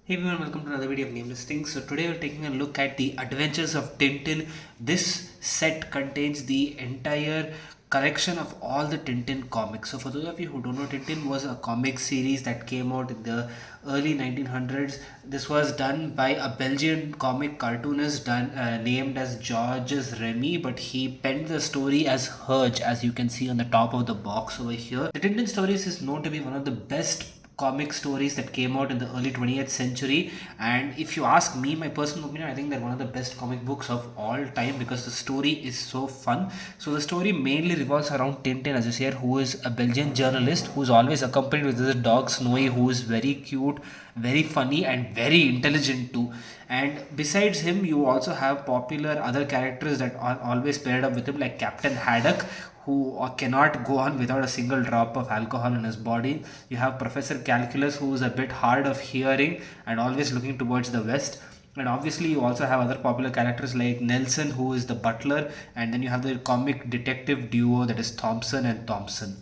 Hey everyone, welcome to another video of Nameless Things. So today we're taking a look at the adventures of Tintin. This set contains the entire collection of all the Tintin comics. So for those of you who don't know, Tintin was a comic series that came out in the early 1900s. This was done by a Belgian comic cartoonist named as Georges Remy, but he penned the story as Herge, as you can see on the top of the box over here. The Tintin stories is known to be one of the best comic stories that came out in the early 20th century, and if you ask me, my personal opinion, I think they're one of the best comic books of all time because the story is so fun. So the story mainly revolves around Tintin, as you see here, who is a Belgian journalist who's always accompanied with his dog Snowy, who is very cute, very funny, and very intelligent too. And besides him, you also have popular other characters that are always paired up with him, like Captain Haddock, who cannot go on without a single drop of alcohol in his body. You have Professor Calculus, who is a bit hard of hearing and always looking towards the west. And obviously, you also have other popular characters like Nelson, who is the butler, and then you have the comic detective duo that is Thompson and Thompson.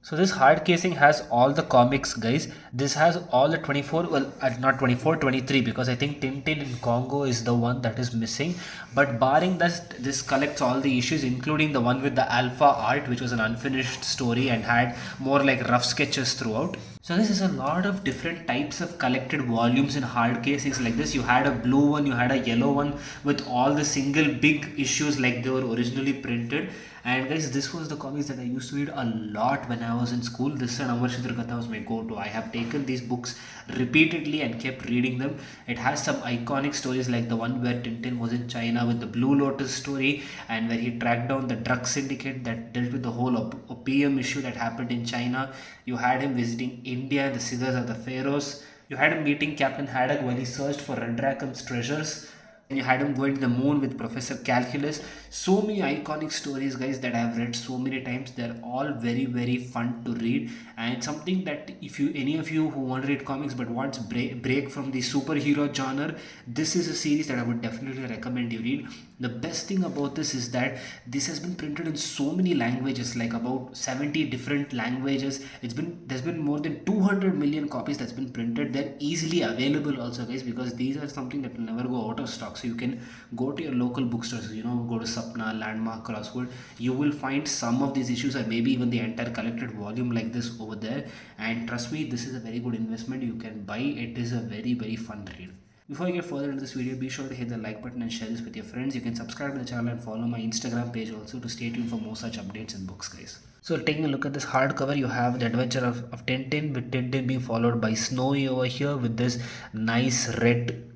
So this hard casing has all the comics, guys. This has all the 24, well, not 24, 23, because I think Tintin in Congo is the one that is missing. But barring that, this collects all the issues, including the one with the alpha art, which was an unfinished story and had more like rough sketches throughout. So this is a lot of different types of collected volumes in hard casings like this. You had a blue one, you had a yellow one with all the single big issues like they were originally printed. And guys, this was the comics that I used to read a lot when I was in school. This and Amar Katha was my go-to. I have taken these books repeatedly and kept reading them. It has some iconic stories like the one where Tintin was in China with the Blue Lotus story, and where he tracked down the drug syndicate that dealt with the whole opium issue that happened in China. You had him visiting India and the cigars of the pharaohs. You had him meeting Captain Haddock while he searched for Red Rackham's treasures. And you had him going to the moon with Professor Calculus. So many iconic stories, guys, that I have read so many times. They're all very, very fun to read, and something that if you, any of you who want to read comics but wants break from the superhero genre, this is a series that I would definitely recommend you read. The best thing about this is that this has been printed in so many languages, like about 70 different languages. There's been more than 200 million copies that's been printed. They're easily available also, guys, because these are something that will never go out of stock. So you can go to your local bookstores, go to Sapna, Landmark, Crosswood. You will find some of these issues or maybe even the entire collected volume like this over there. And trust me, this is a very good investment. You can buy it. Is a very, very fun read. Before I get further into this video, be sure to hit the like button and share this with your friends. You can subscribe to the channel and follow my Instagram page also to stay tuned for more such updates and books, guys. So taking a look at this hardcover, you have the adventure of Tintin, with Tintin being followed by Snowy over here with this nice red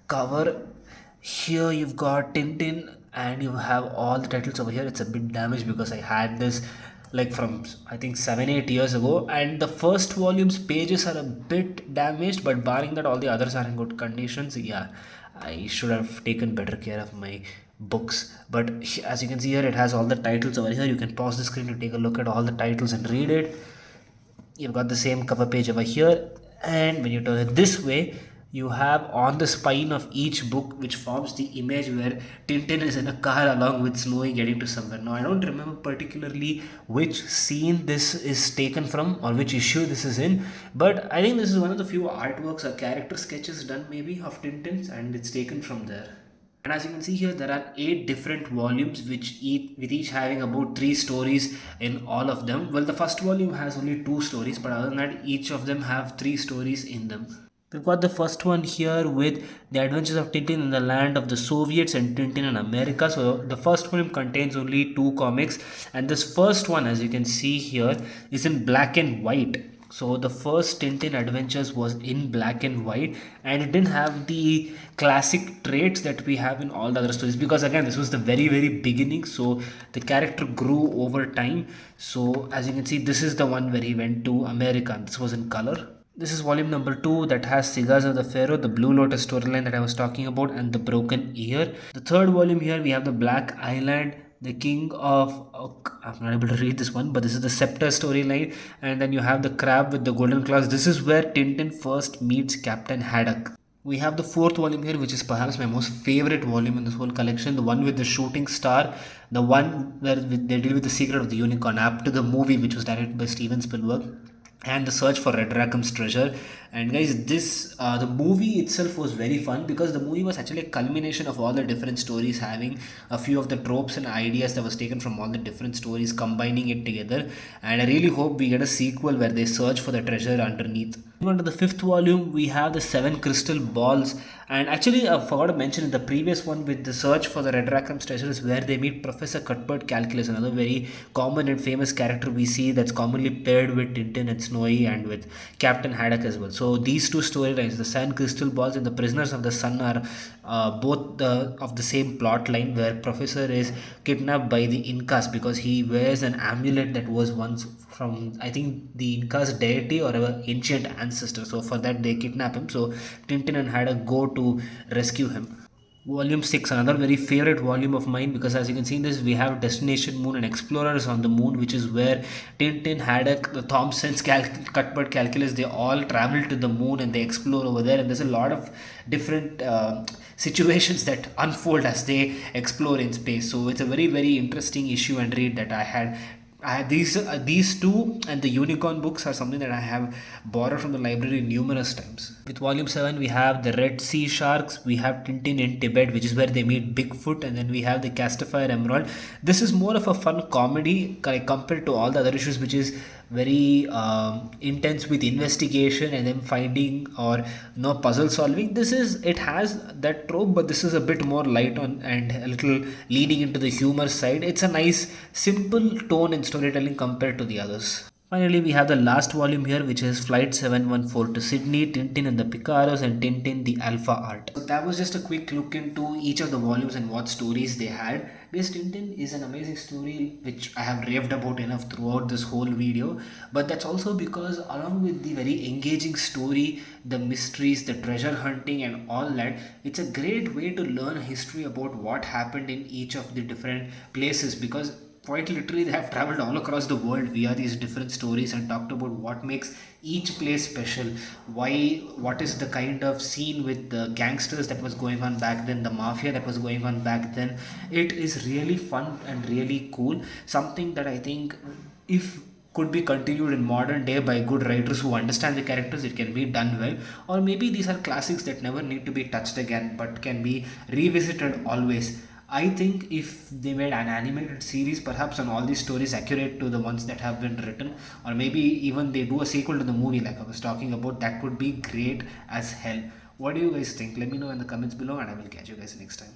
cover. Here you've got Tintin and you have all the titles over here. It's a bit damaged because I had this like from I think 7-8 years ago, and the first volume's pages are a bit damaged, but barring that all the others are in good conditions. Yeah, I should have taken better care of my books. But as you can see here, it has all the titles over here. You can pause the screen to take a look at all the titles and read it. You've got the same cover page over here, and when you turn it this way, you have on the spine of each book, which forms the image where Tintin is in a car along with Snowy getting to somewhere. Now I don't remember particularly which scene this is taken from or which issue this is in, but I think this is one of the few artworks or character sketches done maybe of Tintin's, and it's taken from there. And as you can see here, there are 8 different volumes, which with each having about 3 stories in all of them. Well, the first volume has only 2 stories, but other than that, each of them have 3 stories in them. We've got the first one here with the adventures of Tintin in the land of the Soviets and Tintin in America. So the first volume contains only 2 comics, and this first one, as you can see here, is in black and white. So the first Tintin adventures was in black and white, and it didn't have the classic traits that we have in all the other stories, because again, this was the very, very beginning. So the character grew over time. So as you can see, this is the one where he went to America, and this was in color. This is volume number 2 that has Cigars of the Pharaoh, the Blue Lotus storyline that I was talking about, and the Broken Ear. The third volume here, we have the Black Island, the King of... Oh, I'm not able to read this one, but this is the Scepter storyline. And then you have the Crab with the Golden Claws. This is where Tintin first meets Captain Haddock. We have the fourth volume here, which is perhaps my most favorite volume in this whole collection. The one with the shooting star. The one where they deal with the secret of the unicorn, after the movie, which was directed by Steven Spielberg, and the search for Red Rackham's treasure. And guys, this the movie itself was very fun because the movie was actually a culmination of all the different stories, having a few of the tropes and ideas that was taken from all the different stories, combining it together. And I really hope we get a sequel where they search for the treasure underneath. Moving on to the fifth volume, we have the seven crystal balls. And actually, I forgot to mention in the previous one with the search for the Red Rackham's treasure is where they meet Professor Cuthbert Calculus, another very common and famous character we see that's commonly paired with Tintin and Snowy and with Captain Haddock as well. So these two storylines, the seven crystal balls and the prisoners of the sun, are both of the same plot line, where Professor is kidnapped by the Incas because he wears an amulet that was once from, I think, the Incas deity or an ancient ancestor. So for that they kidnap him. So Tintin and Haddock go to rescue him. Volume 6, another very favorite volume of mine, because as you can see in this, we have Destination Moon and Explorers on the Moon, which is where Tintin, Haddock, the Thompsons, Cuthbert Calculus, they all travel to the moon and they explore over there. And there's a lot of different situations that unfold as they explore in space. So it's a very, very interesting issue and read that I had. These two and the unicorn books are something that I have borrowed from the library numerous times. With volume 7, we have the Red Sea Sharks, we have Tintin in Tibet, which is where they meet Bigfoot, and then we have the Castifier Emerald. This is more of a fun comedy compared to all the other issues, which is very intense with investigation and then finding or puzzle solving. It has that trope, but this is a bit more light on and a little leaning into the humor side. It's a nice simple tone in storytelling compared to the others. Finally, we have the last volume here, which is Flight 714 to Sydney, Tintin and the Picaros, and Tintin the Alpha Art. So that was just a quick look into each of the volumes and what stories they had. This Tintin is an amazing story which I have raved about enough throughout this whole video. But that's also because along with the very engaging story, the mysteries, the treasure hunting and all that, it's a great way to learn history about what happened in each of the different places, because quite literally they have traveled all across the world via these different stories and talked about what makes each place special, what is the kind of scene with the gangsters that was going on back then, the mafia that was going on back then. It is really fun and really cool, something that I think if could be continued in modern day by good writers who understand the characters, it can be done well. Or maybe these are classics that never need to be touched again but can be revisited always. I think if they made an animated series, perhaps on all these stories accurate to the ones that have been written, or maybe even they do a sequel to the movie like I was talking about, that would be great as hell. What do you guys think? Let me know in the comments below, and I will catch you guys next time.